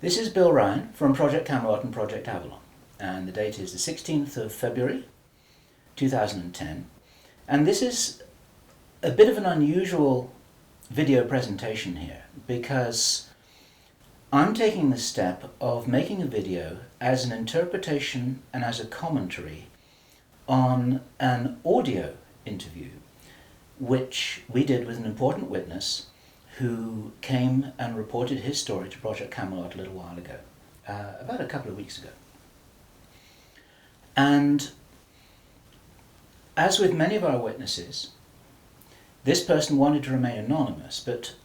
This is Bill Ryan from Project Camelot and Project Avalon, and the date is the 16th of February 2010, and this is a bit of an unusual video presentation here because I'm taking the step of making a video as an interpretation and as a commentary on an audio interview which we did with an important witness who came and reported his story to Project Camelot a little while ago, about a couple of weeks ago. And as with many of our witnesses, this person wanted to remain anonymous, but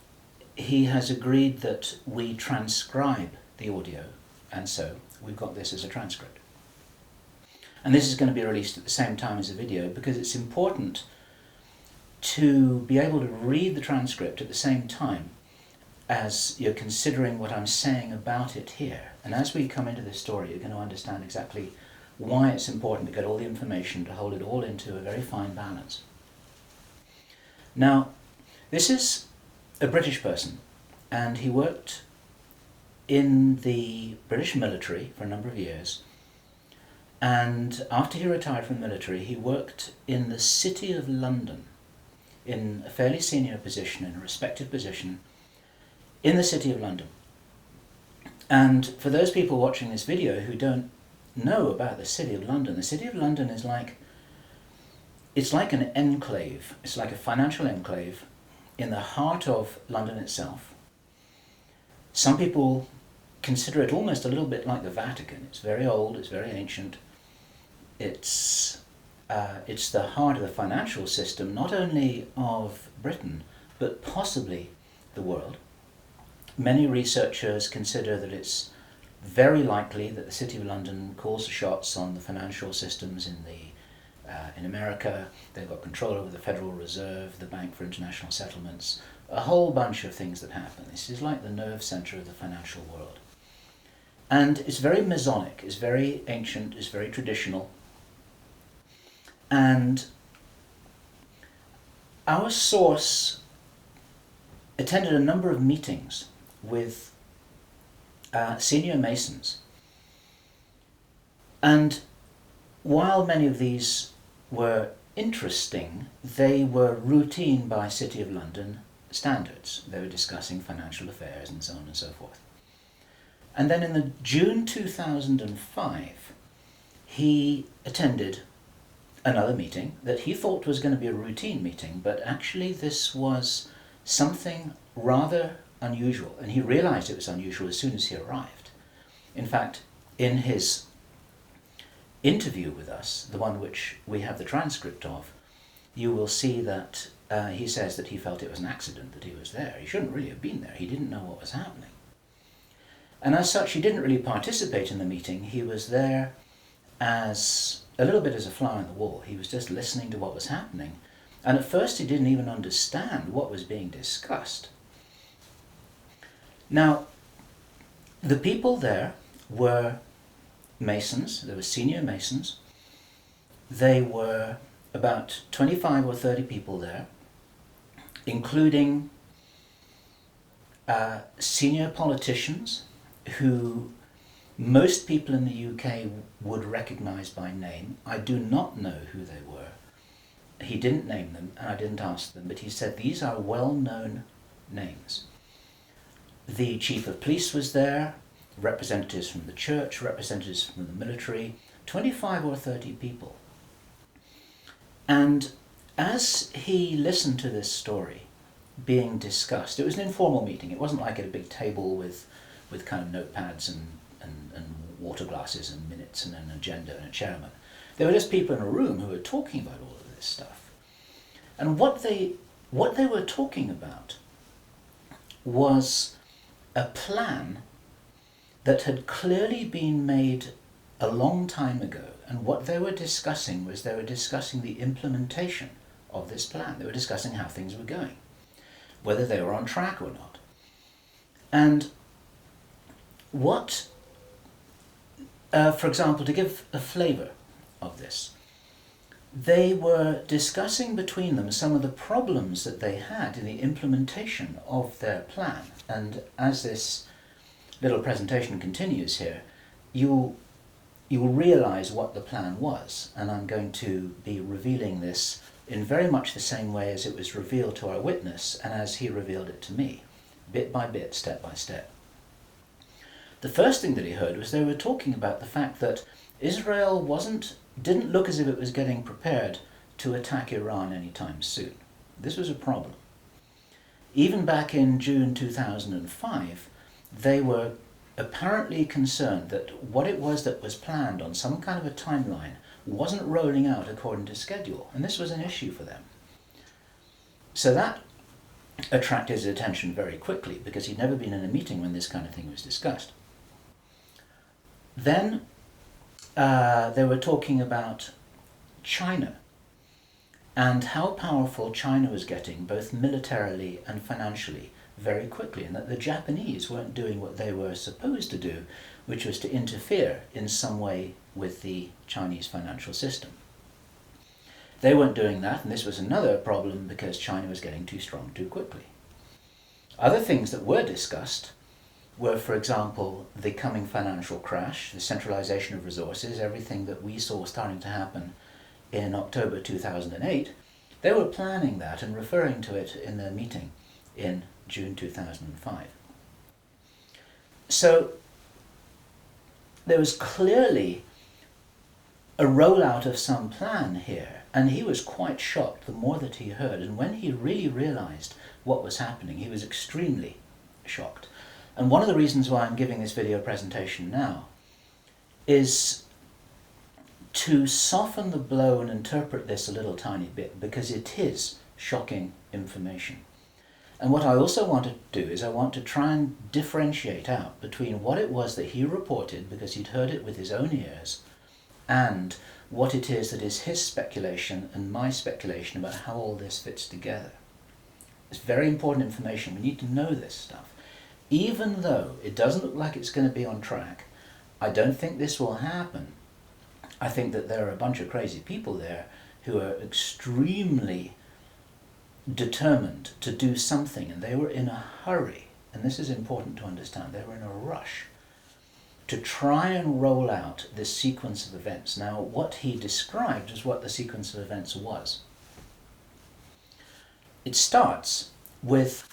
he has agreed that we transcribe the audio, and so we've got this as a transcript. And this is going to be released at the same time as the video because it's important to be able to read the transcript at the same time as you're considering what I'm saying about it here. And as we come into this story, you're going to understand exactly why it's important to get all the information, to hold it all into a very fine balance. Now, this is a British person, and he worked in the British military for a number of years. And after he retired from the military, he worked in the City of London, in a fairly senior position, in a respected position, in the City of London. And for those people watching this video who don't know about the City of London, the City of London is it's like an enclave. It's like a financial enclave in the heart of London itself. Some people consider it almost a little bit like the Vatican. It's very old, it's very ancient. It's the heart of the financial system, not only of Britain, but possibly the world. Many researchers consider that it's very likely that the City of London calls the shots on the financial systems in America. They've got control over the Federal Reserve, the Bank for International Settlements, a whole bunch of things that happen. This is like the nerve center of the financial world. And it's very Masonic, it's very ancient, it's very traditional. And our source attended a number of meetings with senior Masons. And while many of these were interesting, they were routine by City of London standards. They were discussing financial affairs and so on and so forth. And then in the June 2005, he attended another meeting that he thought was going to be a routine meeting, but actually this was something rather unusual, and he realized it was unusual as soon as he arrived. In fact, in his interview with us, the one which we have the transcript of, you will see that he says that he felt it was an accident that he was there. He shouldn't really have been there. He didn't know what was happening. And as such, he didn't really participate in the meeting. He was there as a little bit as a fly on the wall. He was just listening to what was happening. And at first he didn't even understand what was being discussed. Now, the people there were Masons. They were senior Masons. They were about 25 or 30 people there, including senior politicians who most people in the UK would recognize by name. I do not know who they were. He didn't name them, and I didn't ask them, but he said these are well-known names. The chief of police was there, representatives from the church, representatives from the military, 25 or 30 people. And as he listened to this story being discussed, it was an informal meeting. It wasn't like at a big table with kind of notepads and water glasses and minutes and an agenda and a chairman. There were just people in a room who were talking about all of this stuff. And what they were talking about was a plan that had clearly been made a long time ago. And what they were discussing was they were discussing the implementation of this plan. They were discussing how things were going, whether they were on track or not. And what for example, to give a flavour of this, they were discussing between them some of the problems that they had in the implementation of their plan. And as this little presentation continues here, you will realize what the plan was, and I'm going to be revealing this in very much the same way as it was revealed to our witness and as he revealed it to me, bit by bit, step by step. The first thing that he heard was they were talking about the fact that Israel didn't look as if it was getting prepared to attack Iran anytime soon. This was a problem. Even back in June 2005, they were apparently concerned that what it was that was planned on some kind of a timeline wasn't rolling out according to schedule, and this was an issue for them. So that attracted his attention very quickly, because he'd never been in a meeting when this kind of thing was discussed. Then they were talking about China and how powerful China was getting, both militarily and financially, very quickly, and that the Japanese weren't doing what they were supposed to do, which was to interfere in some way with the Chinese financial system. They weren't doing that, and this was another problem because China was getting too strong too quickly. Other things that were discussed were, for example, the coming financial crash, the centralization of resources, everything that we saw starting to happen in October 2008. They were planning that and referring to it in their meeting in June 2005. So there was clearly a rollout of some plan here, and he was quite shocked the more that he heard, and when he really realized what was happening, he was extremely shocked. And one of the reasons why I'm giving this video presentation now is to soften the blow and interpret this a little tiny bit, because it is shocking information. And what I also want to do is I want to try and differentiate out between what it was that he reported, because he'd heard it with his own ears, and what it is that is his speculation and my speculation about how all this fits together. It's very important information. We need to know this stuff. Even though it doesn't look like it's going to be on track, I don't think this will happen. I think that there are a bunch of crazy people there who are extremely determined to do something, and they were in a hurry, and this is important to understand, they were in a rush to try and roll out this sequence of events. Now, what he described is what the sequence of events was. It starts with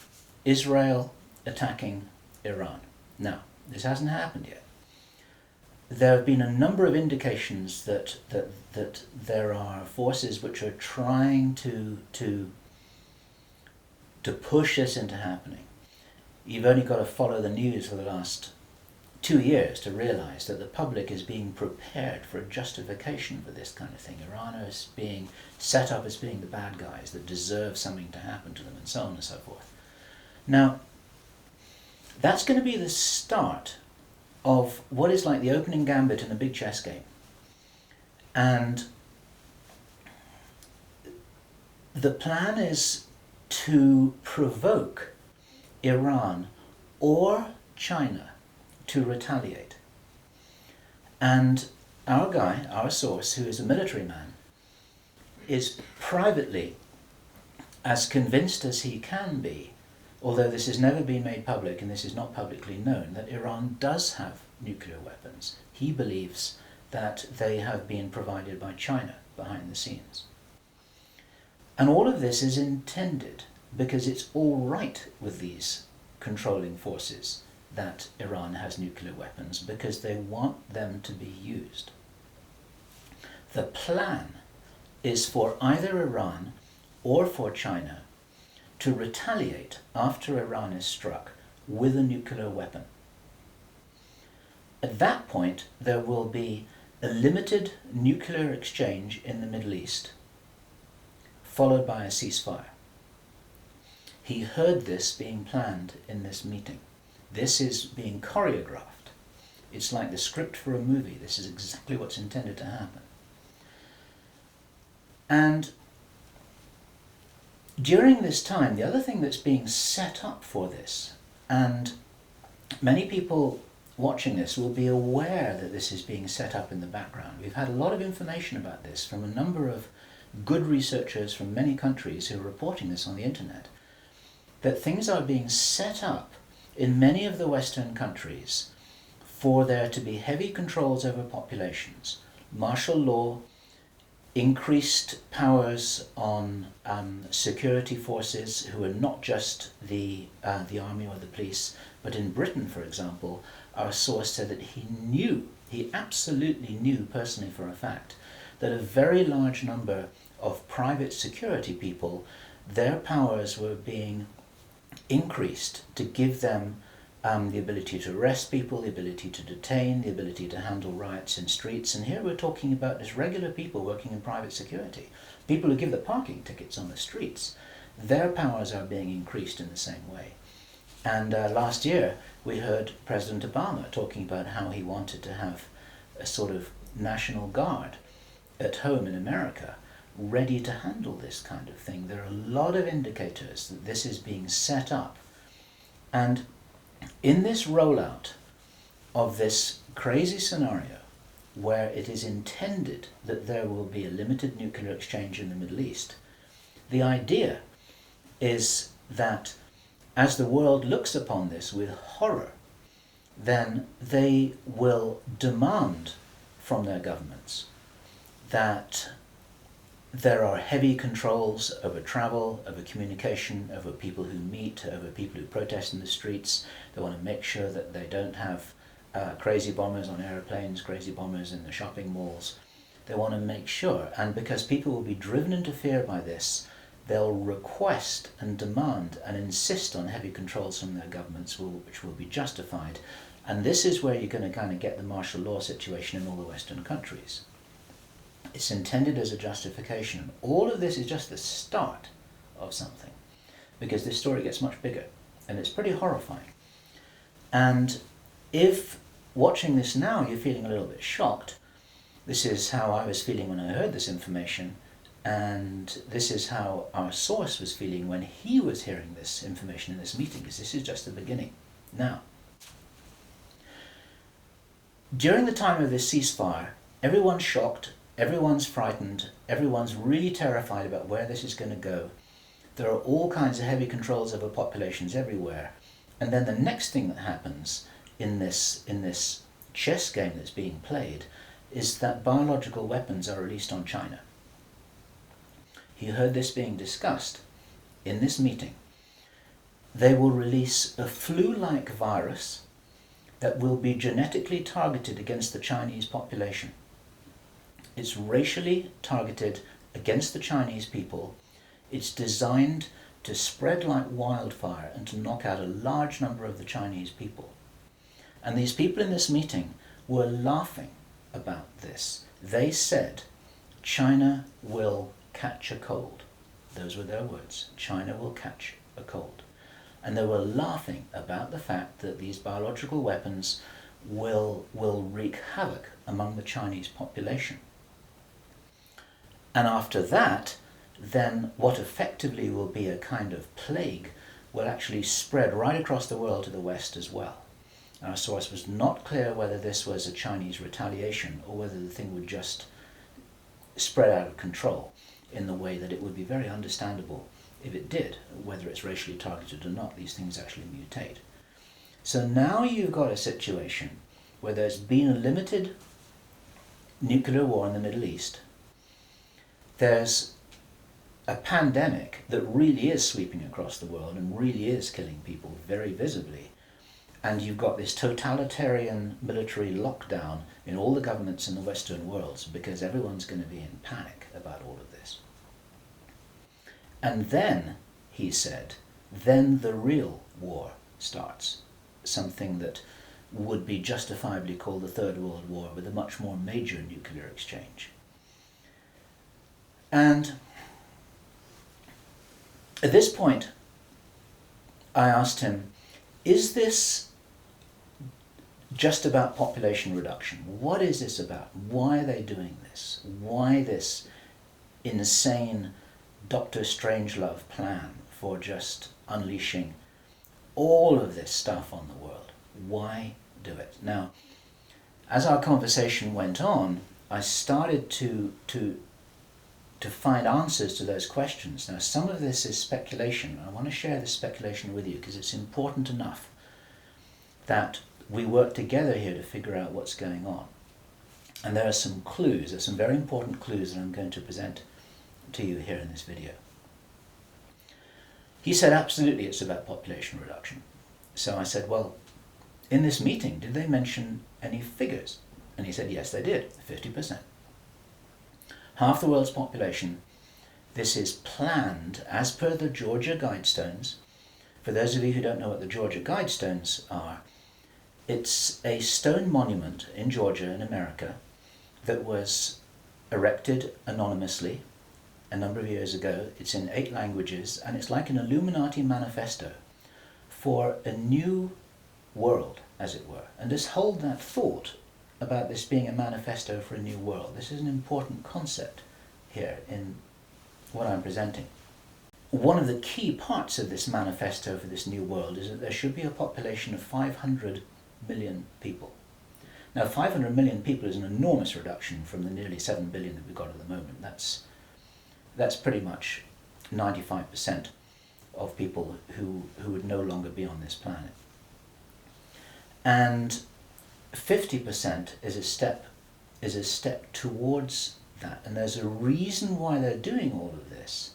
Israel attacking Iran. Now, this hasn't happened yet. There have been a number of indications that there are forces which are trying to push this into happening. You've only got to follow the news for the last 2 years to realize that the public is being prepared for a justification for this kind of thing. Iran is being set up as being the bad guys that deserve something to happen to them, and so on and so forth. Now, that's going to be the start of what is like the opening gambit in a big chess game. And the plan is to provoke Iran or China to retaliate. And our guy, our source, who is a military man, is privately as convinced as he can be, although this has never been made public and this is not publicly known, that Iran does have nuclear weapons. He believes that they have been provided by China behind the scenes. And all of this is intended because it's all right with these controlling forces that Iran has nuclear weapons, because they want them to be used. The plan is for either Iran or for China to retaliate after Iran is struck with a nuclear weapon. At that point, there will be a limited nuclear exchange in the Middle East, followed by a ceasefire. He heard this being planned in this meeting. This is being choreographed. It's like the script for a movie. This is exactly what's intended to happen. And during this time, the other thing that's being set up for this, and many people watching this will be aware that this is being set up in the background. We've had a lot of information about this from a number of good researchers from many countries who are reporting this on the internet, that things are being set up in many of the Western countries for there to be heavy controls over populations, martial law, increased powers on security forces who are not just the army or the police, but in Britain, for example, our source said that he absolutely knew personally for a fact, that a very large number of private security people, their powers were being increased to give them the ability to arrest people, the ability to detain, the ability to handle riots in streets. And here we're talking about just regular people working in private security, people who give the parking tickets on the streets. Their powers are being increased in the same way. And last year we heard President Obama talking about how he wanted to have a sort of national guard at home in America ready to handle this kind of thing. There are a lot of indicators that this is being set up. And in this rollout of this crazy scenario where it is intended that there will be a limited nuclear exchange in the Middle East, the idea is that as the world looks upon this with horror, then they will demand from their governments that there are heavy controls over travel, over communication, over people who meet, over people who protest in the streets. They want to make sure that they don't have crazy bombers on airplanes, crazy bombers in the shopping malls. They want to make sure, and because people will be driven into fear by this, they'll request and demand and insist on heavy controls from their governments, which will be justified. And this is where you're going to kind of get the martial law situation in all the Western countries. It's intended as a justification. All of this is just the start of something, because this story gets much bigger, and it's pretty horrifying. And if watching this now you're feeling a little bit shocked, this is how I was feeling when I heard this information, and this is how our source was feeling when he was hearing this information in this meeting, because this is just the beginning. Now, during the time of this ceasefire, everyone's shocked, everyone's frightened, everyone's really terrified about where this is going to go. There are all kinds of heavy controls over populations everywhere. And then the next thing that happens in this chess game that's being played is that biological weapons are released on China. You heard this being discussed in this meeting. They will release a flu-like virus that will be genetically targeted against the Chinese population. It's racially targeted against the Chinese people. It's designed to spread like wildfire and to knock out a large number of the Chinese people. And these people in this meeting were laughing about this. They said, China will catch a cold. Those were their words. China will catch a cold. And they were laughing about the fact that these biological weapons will wreak havoc among the Chinese population. And after that, then what effectively will be a kind of plague will actually spread right across the world to the West as well. Our source was not clear whether this was a Chinese retaliation or whether the thing would just spread out of control in the way that it would be very understandable if it did, whether it's racially targeted or not. These things actually mutate. So now you've got a situation where there's been a limited nuclear war in the Middle East. There's a pandemic that really is sweeping across the world and really is killing people very visibly. And you've got this totalitarian military lockdown in all the governments in the Western world because everyone's going to be in panic about all of this. And then, he said, then the real war starts. Something that would be justifiably called the Third World War, with a much more major nuclear exchange. And at this point, I asked him, is this just about population reduction? What is this about? Why are they doing this? Why this insane Dr. Strangelove plan for just unleashing all of this stuff on the world? Why do it? Now, as our conversation went on, I started to find answers to those questions. Now, some of this is speculation. I want to share this speculation with you because it's important enough that we work together here to figure out what's going on. And there are some clues, there's some very important clues that I'm going to present to you here in this video. He said, absolutely, it's about population reduction. So I said, well, in this meeting, did they mention any figures? And he said, yes, they did, 50%. Half the world's population. This is planned as per the Georgia Guidestones. For those of you who don't know what the Georgia Guidestones are, it's a stone monument in Georgia in America that was erected anonymously a number of years ago. It's in 8 languages, and it's like an Illuminati manifesto for a new world, as it were. And just hold that thought about this being a manifesto for a new world. This is an important concept here in what I'm presenting. One of the key parts of this manifesto for this new world is that there should be a population of 500 million people. Now, 500 million people is an enormous reduction from the nearly 7 billion that we've got at the moment. That's pretty much 95% of people who would no longer be on this planet. And 50% is a step towards that. And there's a reason why they're doing all of this.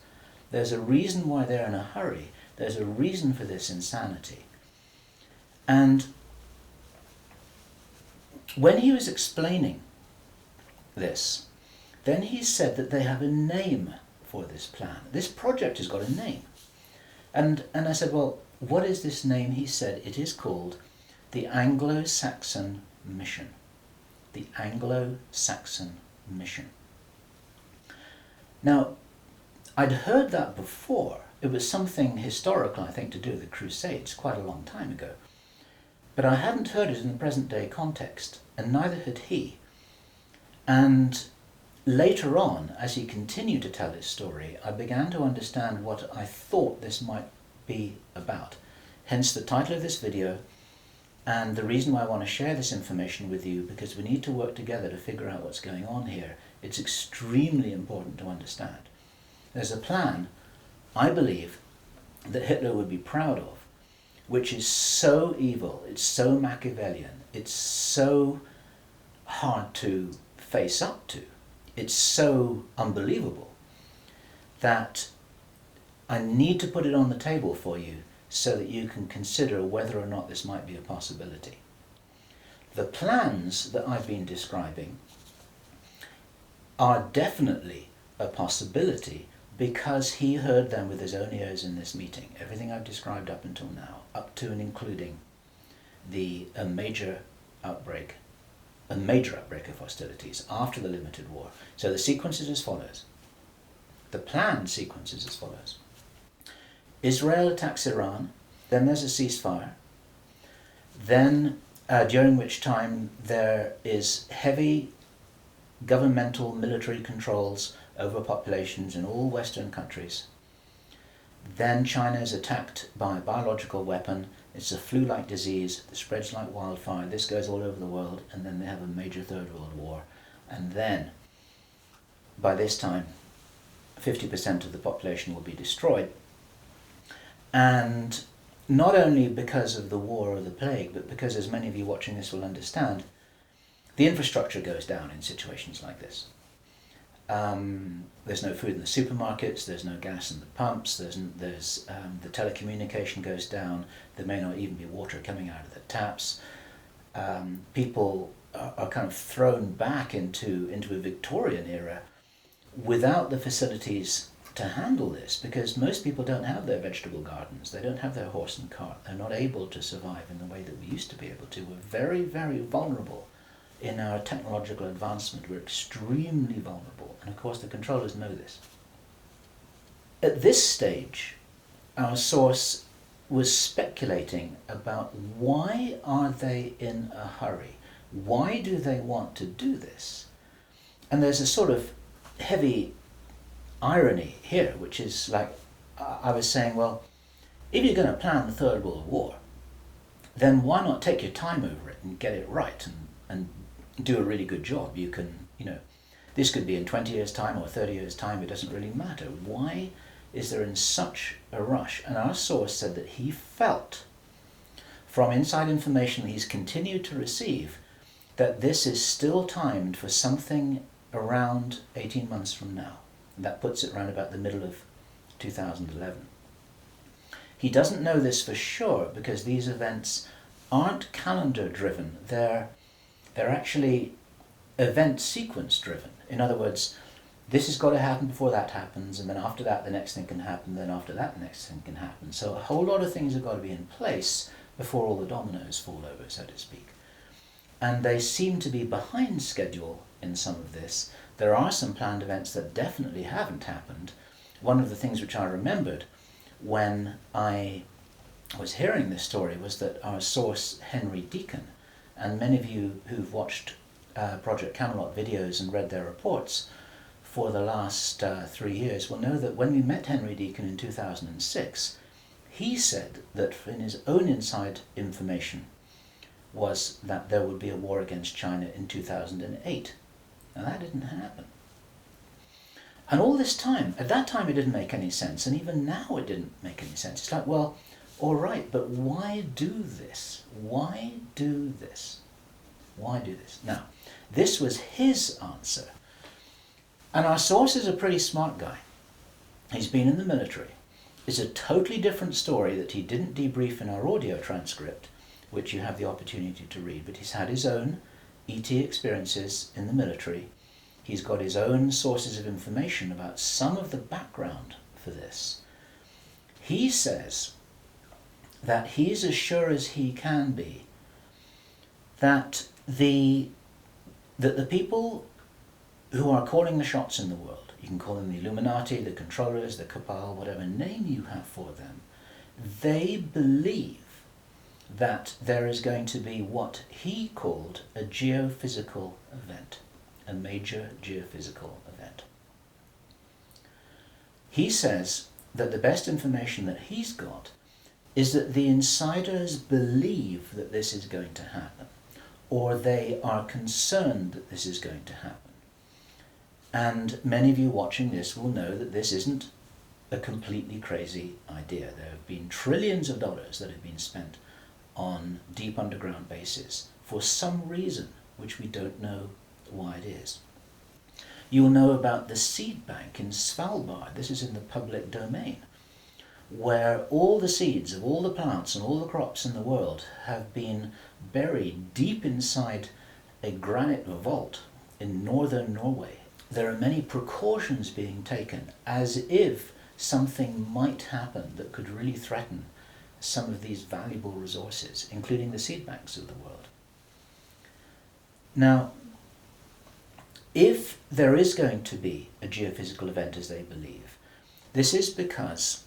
There's a reason why they're in a hurry. There's a reason for this insanity. And when he was explaining this, then he said that they have a name for this plan. This project has got a name. And I said, well, what is this name? He said it is called the Anglo-Saxon Mission. The Anglo-Saxon Mission. Now, I'd heard that before. It was something historical, I think, to do with the Crusades quite a long time ago. But I hadn't heard it in the present day context, and neither had he. And later on, as he continued to tell his story, I began to understand what I thought this might be about. Hence the title of this video, and the reason why I want to share this information with you, because we need to work together to figure out what's going on here. It's extremely important to understand. There's a plan, I believe, that Hitler would be proud of, which is so evil, it's so Machiavellian, it's so hard to face up to, it's so unbelievable, that I need to put it on the table for you so that you can consider whether or not this might be a possibility. The plans that I've been describing are definitely a possibility because he heard them with his own ears in this meeting. Everything I've described up until now, up to and including a major outbreak of hostilities after the limited war. So the sequence is as follows. The planned sequence is as follows. Israel attacks Iran, then there's a ceasefire, then during which time there is heavy governmental military controls over populations in all Western countries. Then China is attacked by a biological weapon. It's a flu-like disease that spreads like wildfire. This goes all over the world, and then they have a major Third World War. And then, by this time, 50% of the population will be destroyed. And not only because of the war or the plague, but because, as many of you watching this will understand, the infrastructure goes down in situations like this. There's no food in the supermarkets, there's no gas in the pumps, the telecommunication goes down, there may not even be water coming out of the taps. People are kind of thrown back into a Victorian era without the facilities to handle this, because most people don't have their vegetable gardens, they don't have their horse and cart, they're not able to survive in the way that we used to be able to. We're very, very vulnerable in our technological advancement. We're extremely vulnerable, and of course the controllers know this. At this stage, our source was speculating about why are they in a hurry? Why do they want to do this? And there's a sort of heavy irony here, which is like, I was saying, well, if you're going to plan the Third World War, then why not take your time over it and get it right and do a really good job? You can, this could be in 20 years' time or 30 years' time, it doesn't really matter. Why is there in such a rush? And our source said that he felt from inside information he's continued to receive, that this is still timed for something around 18 months from now. And that puts it around about the middle of 2011. He doesn't know this for sure because these events aren't calendar driven, they're actually event sequence driven. In other words, this has got to happen before that happens, and then after that the next thing can happen, then after that the next thing can happen. So a whole lot of things have got to be in place before all the dominoes fall over, so to speak. And they seem to be behind schedule in some of this. There are some planned events that definitely haven't happened. One of the things which I remembered when I was hearing this story was that our source, Henry Deacon, and many of you who've watched Project Camelot videos and read their reports for the last 3 years will know that when we met Henry Deacon in 2006, he said that in his own inside information was that there would be a war against China in 2008. Now that didn't happen. And all this time, at that time it didn't make any sense, and even now it didn't make any sense. It's like, well, all right, but why do this? Why do this? Why do this? Now, this was his answer. And our source is a pretty smart guy. He's been in the military. It's a totally different story that he didn't debrief in our audio transcript, which you have the opportunity to read, but he's had his own ET experiences in the military. He's got his own sources of information about some of the background for this. He says that he's as sure as he can be that the people who are calling the shots in the world, you can call them the Illuminati, the controllers, the cabal, whatever name you have for them, they believe that there is going to be what he called a geophysical event, a major geophysical event. He says that the best information that he's got is that the insiders believe that this is going to happen, or they are concerned that this is going to happen. And many of you watching this will know that this isn't a completely crazy idea. There have been trillions of dollars that have been spent on deep underground bases for some reason which we don't know why it is. You'll know about the seed bank in Svalbard. This is in the public domain, where all the seeds of all the plants and all the crops in the world have been buried deep inside a granite vault in northern Norway. There are many precautions being taken as if something might happen that could really threaten some of these valuable resources, including the seed banks of the world. Now, if there is going to be a geophysical event as they believe, this is because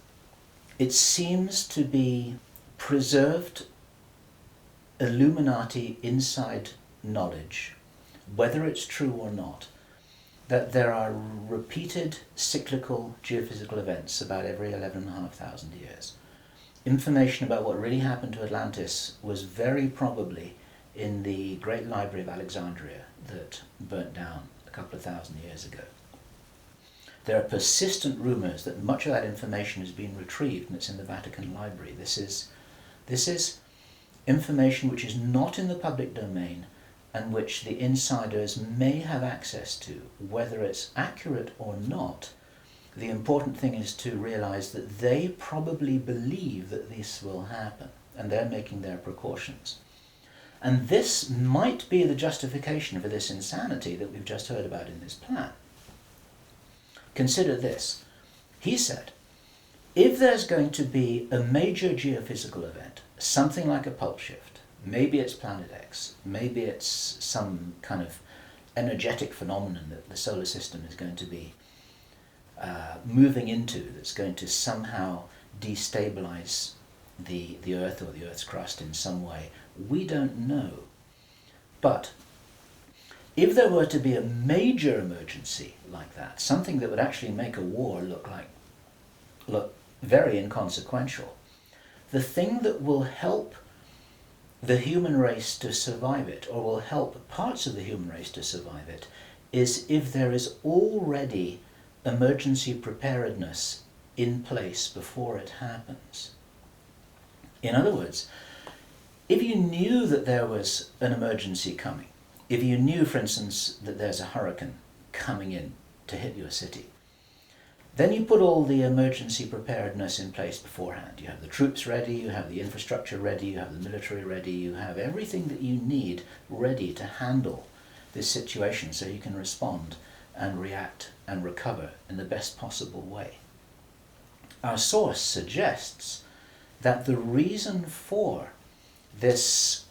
it seems to be preserved Illuminati inside knowledge, whether it's true or not, that there are repeated cyclical geophysical events about every 11,500 years. Information about what really happened to Atlantis was very probably in the Great Library of Alexandria that burnt down a couple of thousand years ago. There are persistent rumors that much of that information has been retrieved and it's in the Vatican Library. This is information which is not in the public domain and which the insiders may have access to. Whether it's accurate or not, the important thing is to realize that they probably believe that this will happen and they're making their precautions. And this might be the justification for this insanity that we've just heard about in this plan. Consider this. He said, if there's going to be a major geophysical event, something like a pulse shift, maybe it's Planet X, maybe it's some kind of energetic phenomenon that the solar system is going to be moving into, that's going to somehow destabilize the Earth or the Earth's crust in some way. We don't know. But if there were to be a major emergency like that, something that would actually make a war look very inconsequential, the thing that will help the human race to survive it, or will help parts of the human race to survive it, is if there is already emergency preparedness in place before it happens. In other words, if you knew that there was an emergency coming, if you knew, for instance, that there's a hurricane coming in to hit your city, then you put all the emergency preparedness in place beforehand. You have the troops ready, you have the infrastructure ready, you have the military ready, you have everything that you need ready to handle this situation so you can respond and react and recover in the best possible way. Our source suggests that the reason for this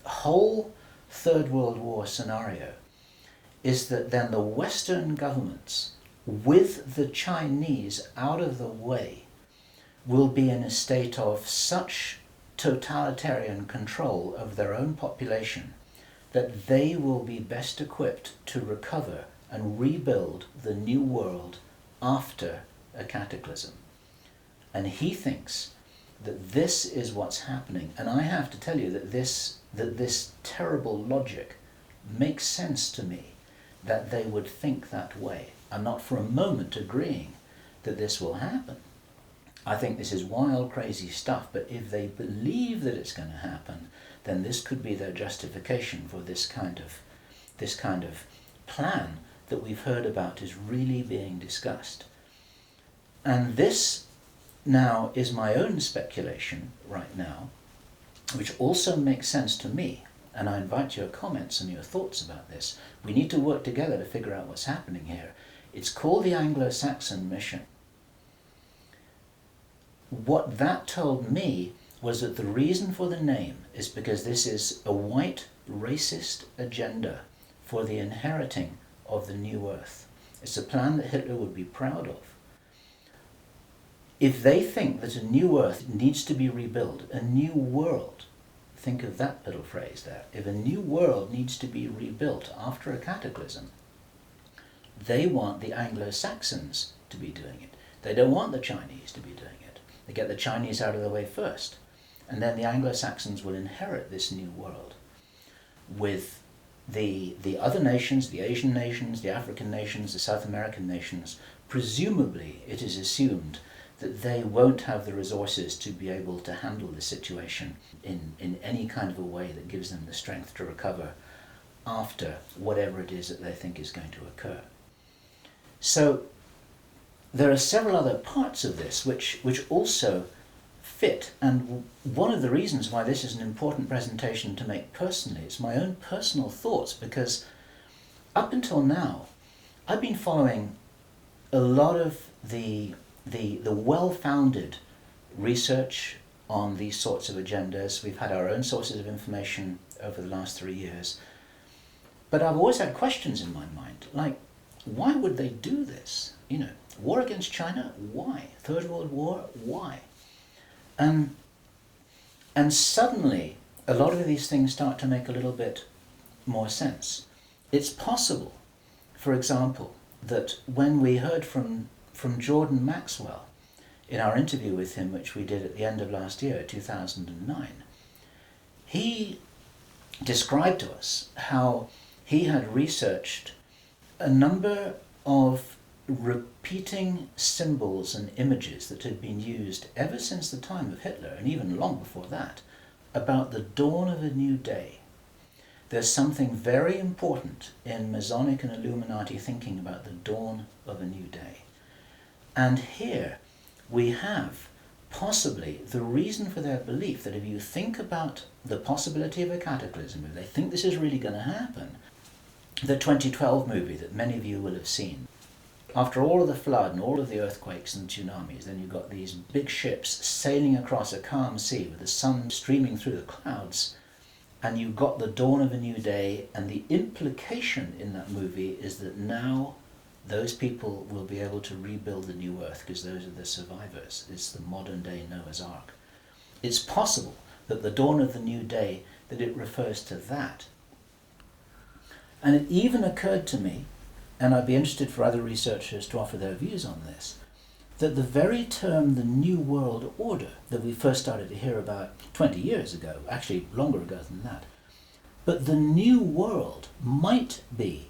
whole Third World War scenario is that then the Western governments, with the Chinese out of the way, will be in a state of such totalitarian control of their own population that they will be best equipped to recover and rebuild the new world after a cataclysm. And he thinks that this is what's happening. And I have to tell you that this terrible logic makes sense to me, that they would think that way. I'm not for a moment agreeing that this will happen. I think this is wild, crazy stuff, but if they believe that it's going to happen, then this could be their justification for this kind of plan that we've heard about is really being discussed. And this now is my own speculation right now, which also makes sense to me. And I invite your comments and your thoughts about this. We need to work together to figure out what's happening here. It's called the Anglo-Saxon Mission. What that told me was that the reason for the name is because this is a white racist agenda for the inheriting of the new earth. It's a plan that Hitler would be proud of. If they think that a new earth needs to be rebuilt, a new world, think of that little phrase there. If a new world needs to be rebuilt after a cataclysm, they want the Anglo-Saxons to be doing it. They don't want the Chinese to be doing it. They get the Chinese out of the way first. And then the Anglo-Saxons will inherit this new world with the other nations, the Asian nations, the African nations, the South American nations. Presumably, it is assumed that they won't have the resources to be able to handle the situation in any kind of a way that gives them the strength to recover after whatever it is that they think is going to occur. So there are several other parts of this which also fit, and one of the reasons why this is an important presentation to make personally is my own personal thoughts, because up until now I've been following a lot of the well-founded research on these sorts of agendas. We've had our own sources of information over the last 3 years. But I've always had questions in my mind, like, why would they do this? You know, war against China, why? Third World War, why? And suddenly, a lot of these things start to make a little bit more sense. It's possible, for example, that when we heard from Jordan Maxwell in our interview with him, which we did at the end of last year, 2009, he described to us how he had researched a number of repeating symbols and images that had been used ever since the time of Hitler, and even long before that, about the dawn of a new day. There's something very important in Masonic and Illuminati thinking about the dawn of a new day. And here we have possibly the reason for their belief that if you think about the possibility of a cataclysm, if they think this is really going to happen, the 2012 movie that many of you will have seen, after all of the flood and all of the earthquakes and tsunamis, then you've got these big ships sailing across a calm sea with the sun streaming through the clouds, and you've got the dawn of a new day, and the implication in that movie is that now those people will be able to rebuild the new earth because those are the survivors. It's the modern day Noah's Ark. It's possible that the dawn of the new day, that it refers to that. And it even occurred to me, and I'd be interested for other researchers to offer their views on this, that the very term the New World Order that we first started to hear about 20 years ago, actually longer ago than that, but the New World might be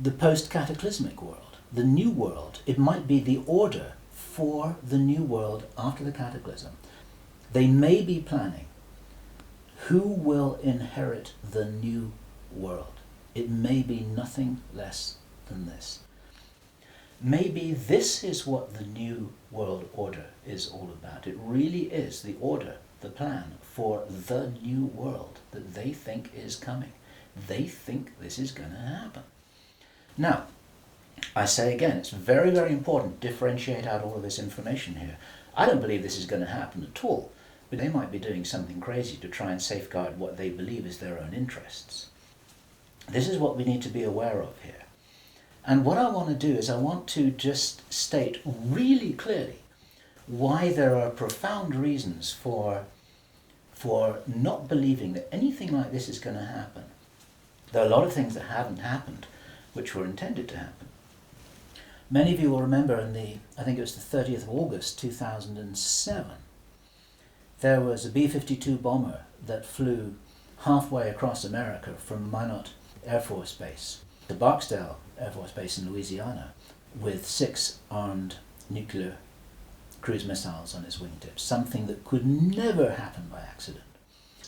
the post-cataclysmic world, the New World. It might be the order for the New World after the cataclysm. They may be planning who will inherit the new world. It may be nothing less than this. Maybe this is what the new world order is all about. It really is the order, the plan for the new world that they think is coming. They think this is going to happen. Now, I say again, it's very, very important to differentiate out all of this information here. I don't believe this is going to happen at all, but they might be doing something crazy to try and safeguard what they believe is their own interests. This is what we need to be aware of here. And what I want to do is I want to just state really clearly why there are profound reasons for not believing that anything like this is going to happen. There are a lot of things that haven't happened which were intended to happen. Many of you will remember I think it was the 30th of August 2007, there was a B-52 bomber that flew halfway across America from Minot Air Force Base to Barksdale Air Force Base in Louisiana with 6 armed nuclear cruise missiles on its wingtips, something that could never happen by accident.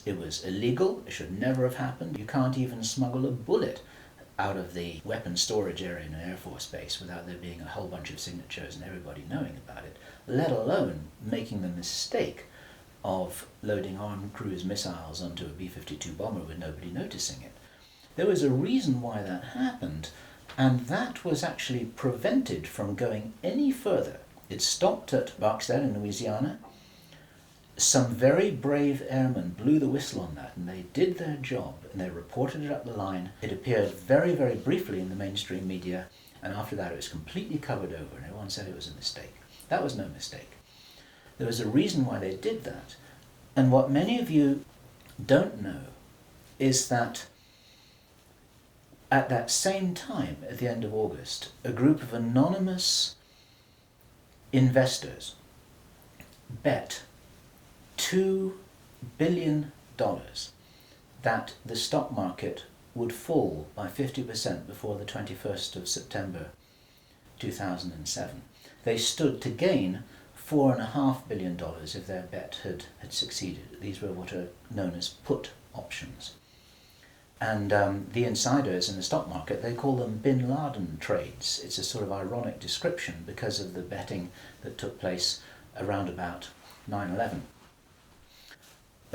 It was illegal, it should never have happened. You can't even smuggle a bullet out of the weapons storage area in an Air Force base without there being a whole bunch of signatures and everybody knowing about it, let alone making the mistake of loading armed cruise missiles onto a B-52 bomber with nobody noticing it. There was a reason why that happened, and that was actually prevented from going any further. It stopped at Barksdale in Louisiana. Some very brave airmen blew the whistle on that, and they did their job, and they reported it up the line. It appeared very, very briefly in the mainstream media, and after that it was completely covered over, and everyone said it was a mistake. That was no mistake. There was a reason why they did that. And what many of you don't know is that at that same time, at the end of August, a group of anonymous investors bet $2 billion that the stock market would fall by 50% before the 21st of September 2007. They stood to gain $4.5 billion if their bet had succeeded. These were what are known as put options. And the insiders in the stock market, they call them bin Laden trades. It's a sort of ironic description because of the betting that took place around about 9/11.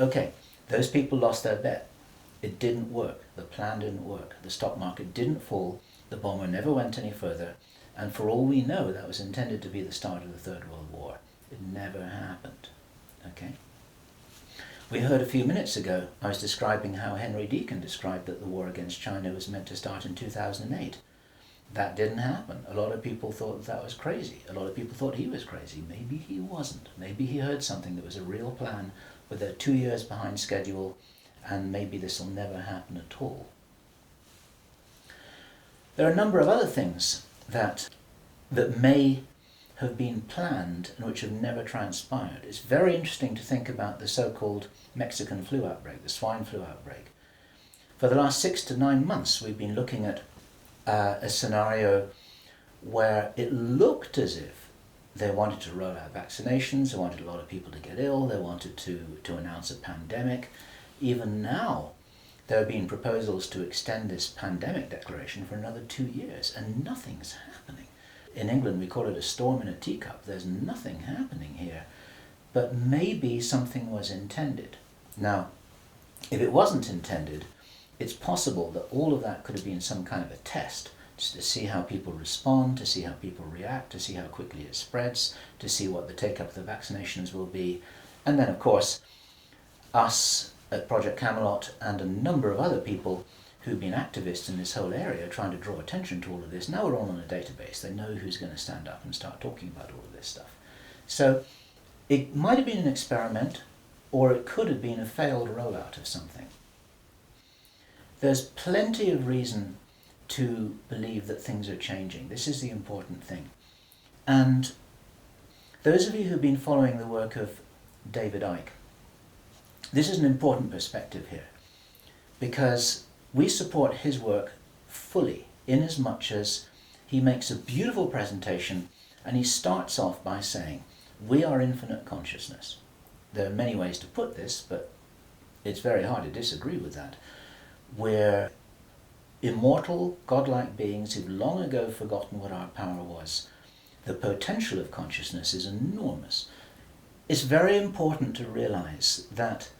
Okay, those people lost their bet. It didn't work. The plan didn't work. The stock market didn't fall. The bomber never went any further. And for all we know, that was intended to be the start of the Third World War. It never happened. Okay? We heard a few minutes ago, I was describing how Henry Deacon described that the war against China was meant to start in 2008. That didn't happen. A lot of people thought that was crazy. A lot of people thought he was crazy. Maybe he wasn't. Maybe he heard something that was a real plan, but they're 2 years behind schedule, and maybe this will never happen at all. There are a number of other things that may have been planned and which have never transpired. It's very interesting to think about the so-called Mexican flu outbreak, the swine flu outbreak. For the last 6 to 9 months, we've been looking at a scenario where it looked as if they wanted to roll out vaccinations, they wanted a lot of people to get ill, they wanted to announce a pandemic. Even now, there have been proposals to extend this pandemic declaration for another 2 years, and nothing's happening. In England, we call it a storm in a teacup. There's nothing happening here, but maybe something was intended. Now, if it wasn't intended, it's possible that all of that could have been some kind of a test, just to see how people respond, to see how people react, to see how quickly it spreads, to see what the take-up of the vaccinations will be. And then, of course, us at Project Camelot and a number of other people who've been activists in this whole area trying to draw attention to all of this, now we're all on a database. They know who's going to stand up and start talking about all of this stuff. So it might have been an experiment, or it could have been a failed rollout of something. There's plenty of reason to believe that things are changing. This is the important thing. And those of you who've been following the work of David Icke, this is an important perspective here, because we support his work fully, in as much as he makes a beautiful presentation and he starts off by saying, we are infinite consciousness. there are many ways to put this, but it's very hard to disagree with that. We're immortal, godlike beings who've long ago forgotten what our power was. The potential of consciousness is enormous. It's very important to realize that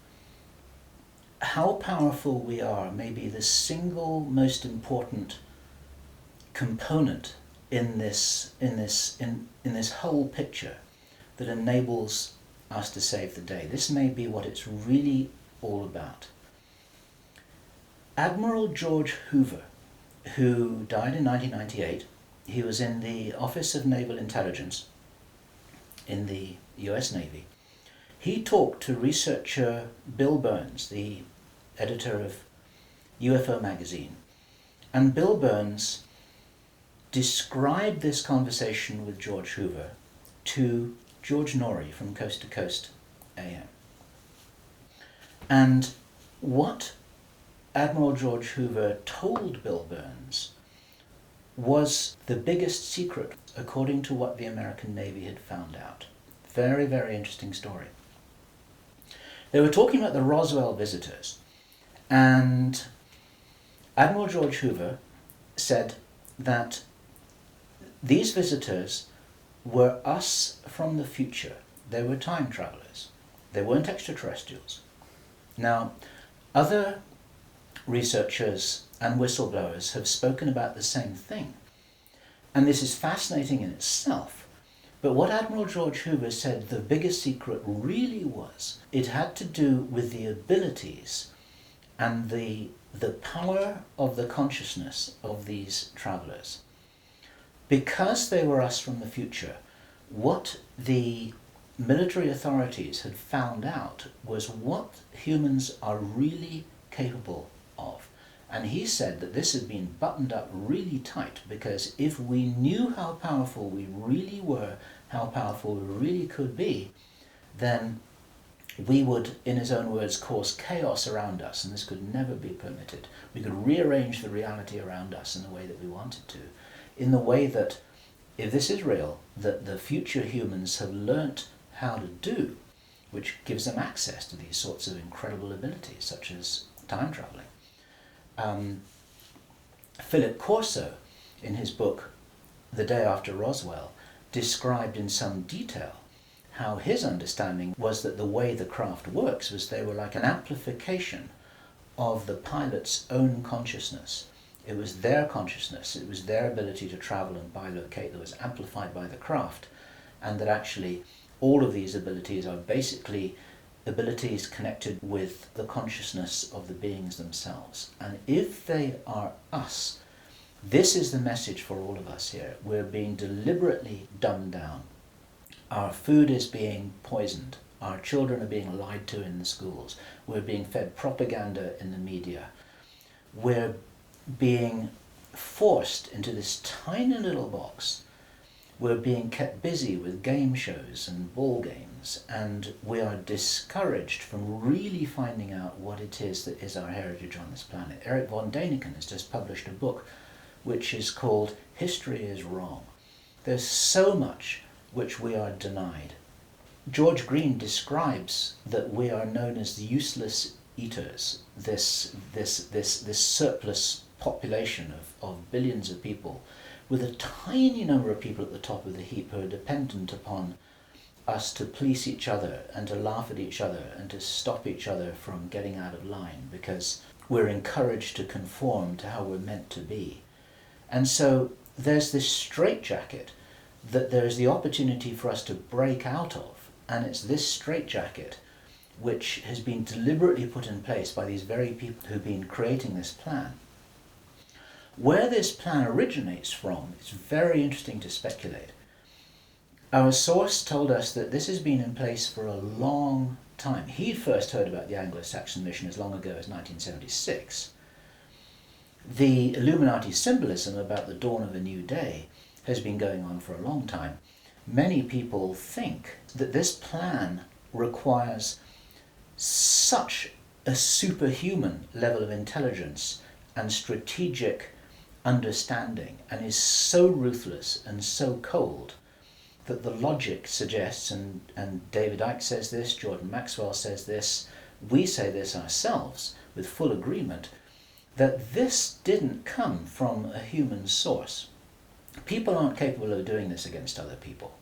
how powerful we are may be the single most important component in this whole picture that enables us to save the day. This may be what it's really all about. Admiral George Hoover, who died in 1998, he was in the Office of Naval Intelligence in the US Navy. He talked to researcher Bill Burns, the editor of UFO magazine, and Bill Burns described this conversation with George Hoover to George Norrie from Coast to Coast AM. And what Admiral George Hoover told Bill Burns was the biggest secret according to what the American Navy had found out. Very, very interesting story. They were talking about the Roswell visitors, and Admiral George Hoover said that these visitors were us from the future. They were time travelers. They weren't extraterrestrials. Now, other researchers and whistleblowers have spoken about the same thing, and this is fascinating in itself. But what Admiral George Hoover said the biggest secret really was, it had to do with the abilities and the power of the consciousness of these travelers. Because they were us from the future, what the military authorities had found out was what humans are really capable of. And he said that this had been buttoned up really tight, because if we knew how powerful we really were, how powerful we really could be, then we would, in his own words, cause chaos around us, and this could never be permitted. We could rearrange the reality around us in the way that we wanted to, in the way that, if this is real, that the future humans have learnt how to do, which gives them access to these sorts of incredible abilities, such as time traveling. Philip Corso, in his book The Day After Roswell, described in some detail how his understanding was that the way the craft works was they were like an amplification of the pilot's own consciousness. It was their consciousness, it was their ability to travel and bilocate that was amplified by the craft, and that actually all of these abilities are basically abilities connected with the consciousness of the beings themselves. And if they are us, this is the message for all of us here. We're being deliberately dumbed down. Our food is being poisoned. Our children are being lied to in the schools. We're being fed propaganda in the media. We're being forced into this tiny little box. We're being kept busy with game shows and ball games, and we are discouraged from really finding out what it is that is our heritage on this planet. Eric von Däniken has just published a book which is called History is Wrong. There's so much which we are denied. George Green describes that we are known as the useless eaters, this surplus population of billions of people, with a tiny number of people at the top of the heap who are dependent upon us to police each other and to laugh at each other and to stop each other from getting out of line, because we're encouraged to conform to how we're meant to be. And so there's this straitjacket that there's the opportunity for us to break out of, and it's this straitjacket which has been deliberately put in place by these very people who've been creating this plan. Where this plan originates from, it's very interesting to speculate. Our source told us that this has been in place for a long time. He'd first heard about the Anglo-Saxon mission as long ago as 1976. The Illuminati symbolism about the dawn of a new day has been going on for a long time. Many people think that this plan requires such a superhuman level of intelligence and strategic understanding, and is so ruthless and so cold that the logic suggests, and David Icke says this, Jordan Maxwell says this, we say this ourselves with full agreement, that this didn't come from a human source. People aren't capable of doing this against other people.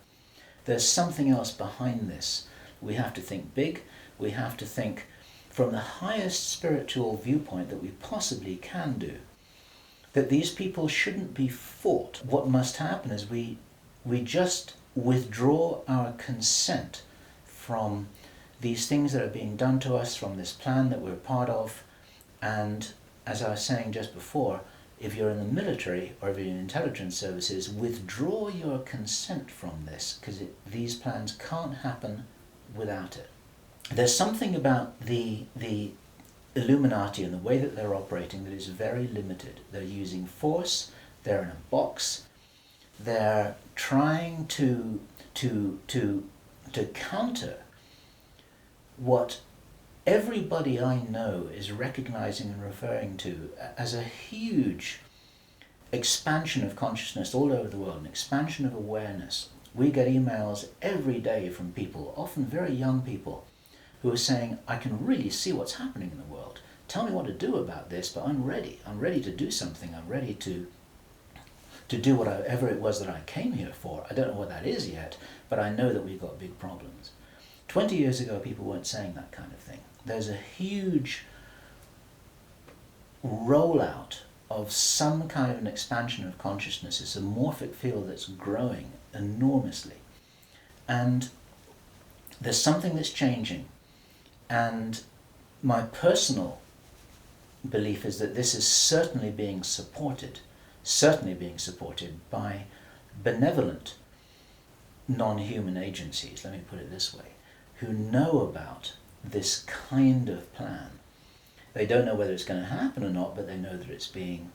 There's something else behind this. We have to think big. We have to think from the highest spiritual viewpoint that we possibly can do. That these people shouldn't be fought. What must happen is we just withdraw our consent from these things that are being done to us, from this plan that we're part of. And as I was saying just before, if you're in the military or if you're in intelligence services, withdraw your consent from this, because these plans can't happen without it. There's something about the Illuminati and the way that they're operating that is very limited. They're using force, they're in a box, they're trying to counter what everybody I know is recognizing and referring to as a huge expansion of consciousness all over the world, an expansion of awareness. We get emails every day from people, often very young people, who are saying, I can really see what's happening in the world. Tell me what to do about this, but I'm ready. I'm ready to do something. I'm ready to do whatever it was that I came here for. I don't know what that is yet, but I know that we've got big problems. 20 years ago, people weren't saying that kind of thing. There's a huge rollout of some kind of an expansion of consciousness. It's a morphic field that's growing enormously. And there's something that's changing. And my personal belief is that this is certainly being supported by benevolent non-human agencies, let me put it this way, who know about this kind of plan. They don't know whether it's going to happen or not, but they know that it's being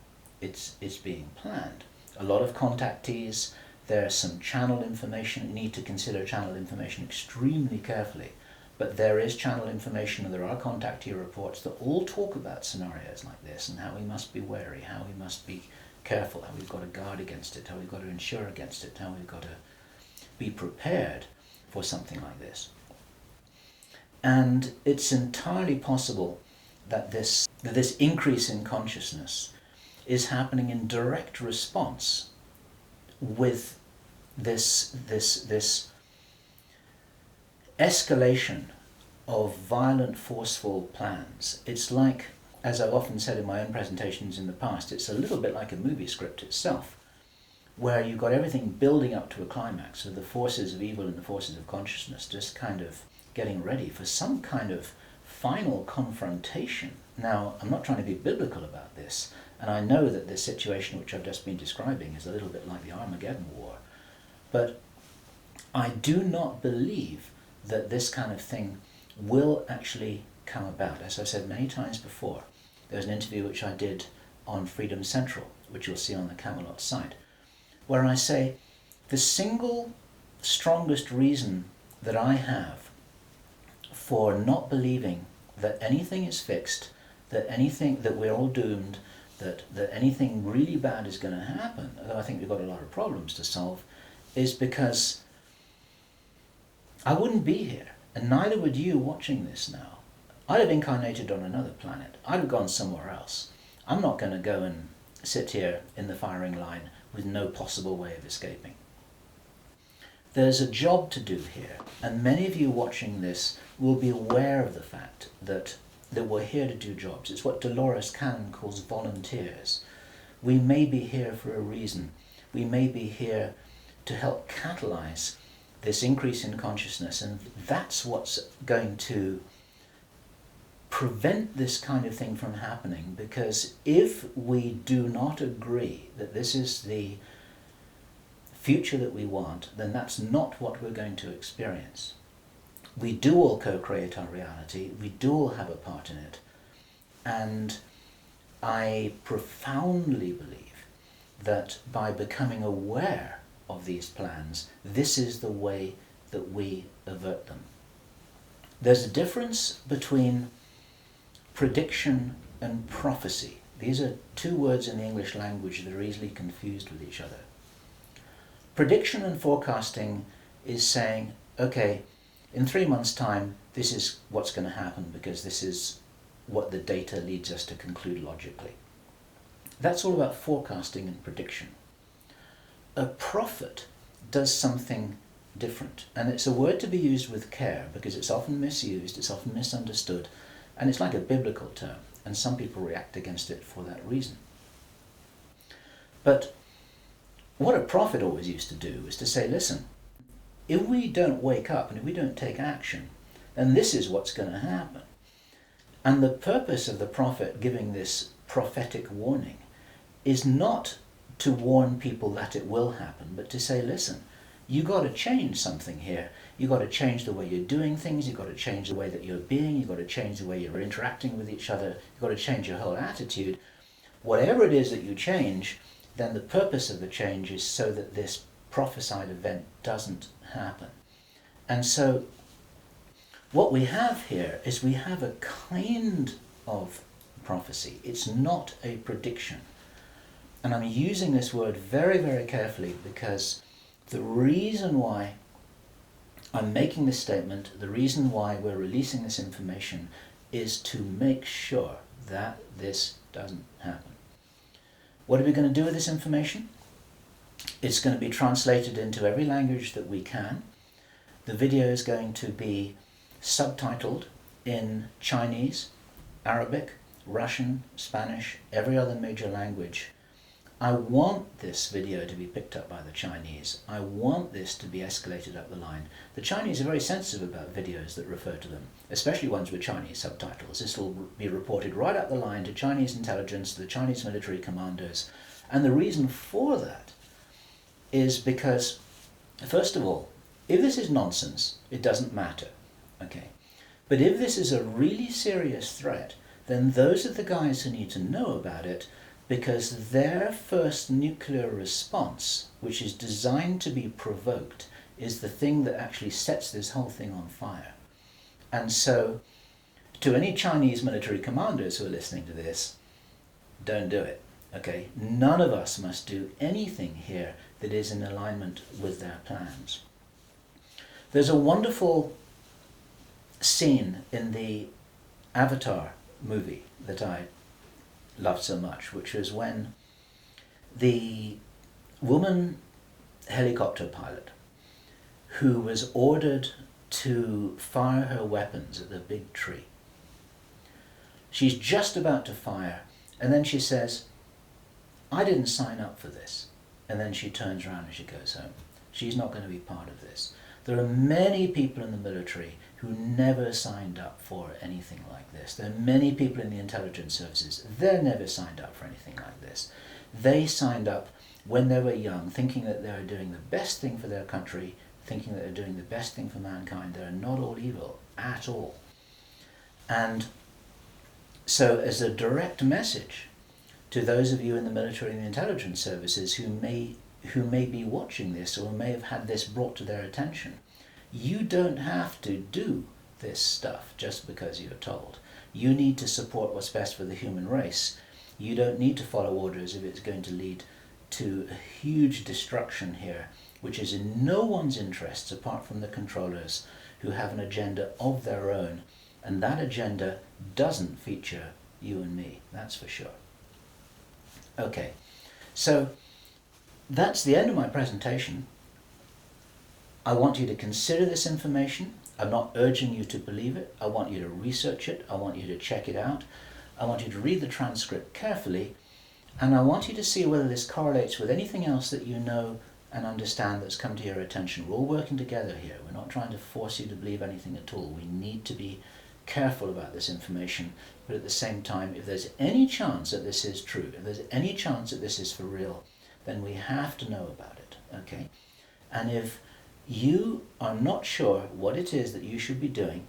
planned. A lot of contactees, there's some channel information. You need to consider channel information extremely carefully. But there is channel information, and there are contactee reports that all talk about scenarios like this and how we must be wary, how we must be careful, how we've got to guard against it, how we've got to insure against it, how we've got to be prepared for something like this. And it's entirely possible that this increase in consciousness is happening in direct response with this escalation of violent, forceful plans. It's like, as I've often said in my own presentations in the past, it's a little bit like a movie script itself, where you've got everything building up to a climax, so the forces of evil and the forces of consciousness just kind of getting ready for some kind of final confrontation. Now, I'm not trying to be biblical about this, and I know that this situation which I've just been describing is a little bit like the Armageddon War, but I do not believe that this kind of thing will actually come about. As I've said many times before, there was an interview which I did on Freedom Central, which you'll see on the Camelot site, where I say the single strongest reason that I have for not believing that anything is fixed, that we're all doomed, that anything really bad is going to happen, although I think we've got a lot of problems to solve, is because I wouldn't be here, and neither would you watching this now. I'd have incarnated on another planet. I'd have gone somewhere else. I'm not going to go and sit here in the firing line with no possible way of escaping. There's a job to do here, and many of you watching this will be aware of the fact that we're here to do jobs. It's what Dolores Cannon calls volunteers. We may be here for a reason. We may be here to help catalyze this increase in consciousness, and that's what's going to prevent this kind of thing from happening, because if we do not agree that this is the future that we want, then that's not what we're going to experience. We do all co-create our reality, we do all have a part in it, and I profoundly believe that by becoming aware of these plans, this is the way that we avert them. There's a difference between prediction and prophecy. These are two words in the English language that are easily confused with each other. Prediction and forecasting is saying, okay, in 3 months' time, this is what's going to happen because this is what the data leads us to conclude logically. That's all about forecasting and prediction. A prophet does something different, and it's a word to be used with care because it's often misused, it's often misunderstood, and it's like a biblical term, and some people react against it for that reason. But what a prophet always used to do is to say, listen, if we don't wake up and if we don't take action, then this is what's going to happen. And the purpose of the prophet giving this prophetic warning is not to warn people that it will happen, but to say, listen, you got to change something here. You got to change the way you're doing things. You got to change the way that you're being. You got to change the way you're interacting with each other. You got to change your whole attitude. Whatever it is that you change, then the purpose of the change is so that this prophesied event doesn't happen. And so what we have here is we have a kind of prophecy. It's not a prediction. And I'm using this word very, very carefully because the reason why I'm making this statement, the reason why we're releasing this information is to make sure that this doesn't happen. What are we going to do with this information? It's going to be translated into every language that we can. The video is going to be subtitled in Chinese, Arabic, Russian, Spanish, every other major language. I want this video to be picked up by the Chinese. I want this to be escalated up the line. The Chinese are very sensitive about videos that refer to them, especially ones with Chinese subtitles. This will be reported right up the line to Chinese intelligence, to the Chinese military commanders. And the reason for that is because, first of all, if this is nonsense, it doesn't matter, okay? But if this is a really serious threat, then those are the guys who need to know about it, because their first nuclear response, which is designed to be provoked, is the thing that actually sets this whole thing on fire. And so, to any Chinese military commanders who are listening to this, don't do it, okay? None of us must do anything here that is in alignment with their plans. There's a wonderful scene in the Avatar movie that I loved so much, which was when the woman helicopter pilot who was ordered to fire her weapons at the big tree, she's just about to fire, and then she says, I didn't sign up for this. And then she turns around and she goes home. She's not going to be part of this. There are many people in the military who never signed up for anything like this. There are many people in the intelligence services, they never signed up for anything like this. They signed up when they were young, thinking that they were doing the best thing for their country, thinking that they're doing the best thing for mankind. They're not all evil at all. And so as a direct message to those of you in the military and the intelligence services who may be watching this or may have had this brought to their attention, you don't have to do this stuff just because you're told. You need to support what's best for the human race. You don't need to follow orders if it's going to lead to a huge destruction here, which is in no one's interests apart from the controllers who have an agenda of their own, and that agenda doesn't feature you and me, that's for sure. Okay, so that's the end of my presentation. I want you to consider this information. I'm not urging you to believe it. I want you to research it. I want you to check it out. I want you to read the transcript carefully, and I want you to see whether this correlates with anything else that you know and understand that's come to your attention. We're all working together here. We're not trying to force you to believe anything at all. We need to be careful about this information, but at the same time, if there's any chance that this is true, if there's any chance that this is for real, then we have to know about it, okay? And if you are not sure what it is that you should be doing,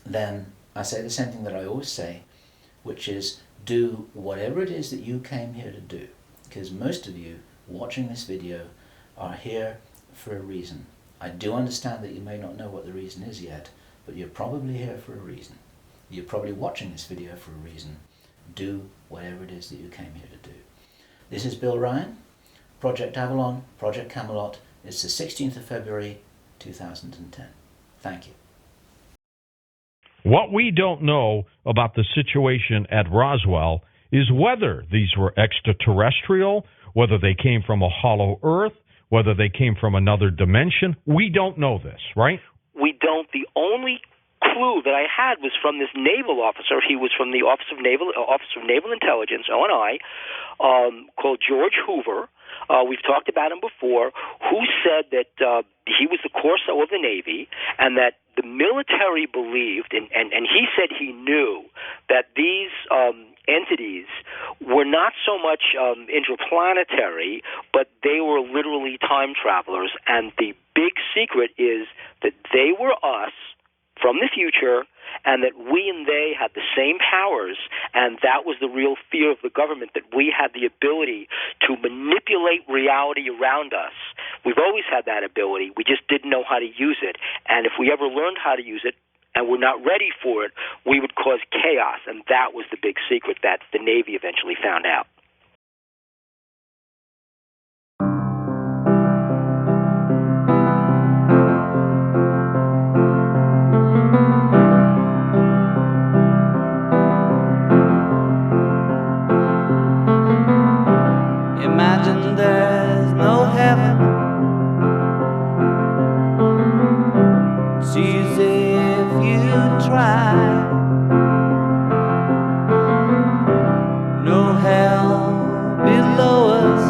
then I say the same thing that I always say, which is do whatever it is that you came here to do, because most of you watching this video are here for a reason. I do understand that you may not know what the reason is yet, but you're probably here for a reason. You're probably watching this video for a reason. Do whatever it is that you came here to do. This is Bill Ryan, Project Avalon, Project Camelot. It's the 16th of February 2010. Thank you. What we don't know about the situation at Roswell is whether these were extraterrestrial, whether they came from a hollow earth, whether they came from another dimension. We don't know this, right? We don't. The only clue that I had was from this naval officer. He was from the Office of Naval Intelligence, ONI, called George Hoover. We've talked about him before, who said that he was the Corso of the Navy, and that the military believed, and he said he knew that these entities were not so much interplanetary, but they were literally time travelers. And the big secret is that they were us from the future, and that we and they had the same powers, and that was the real fear of the government, that we had the ability to manipulate reality around us. We've always had that ability. We just didn't know how to use it. And if we ever learned how to use it and we're not ready for it, we would cause chaos. And that was the big secret that the Navy eventually found out. Imagine there's no heaven. It's easy if you try. No hell below us.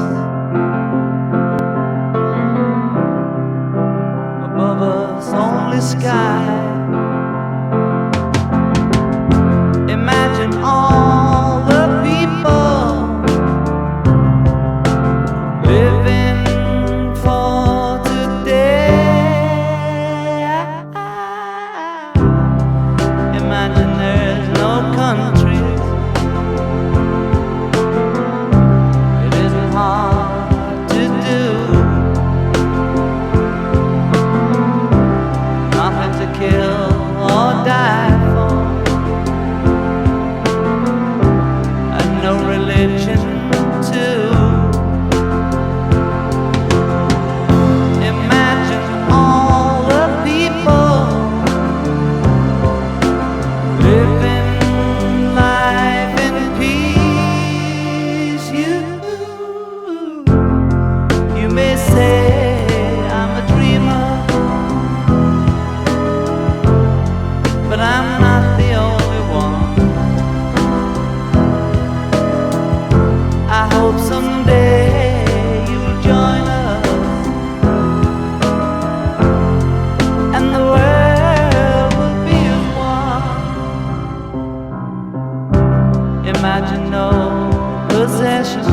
Above us only sky. Imagine all the people living for today. Imagine there's no countries. It isn't hard to do. Nothing to kill or die for, and no religion too. Imagine all the people living life in peace. You may say I'm a dreamer, but I'm not the only one. I hope someday you'll join us, and the world will be as one. Imagine no possessions.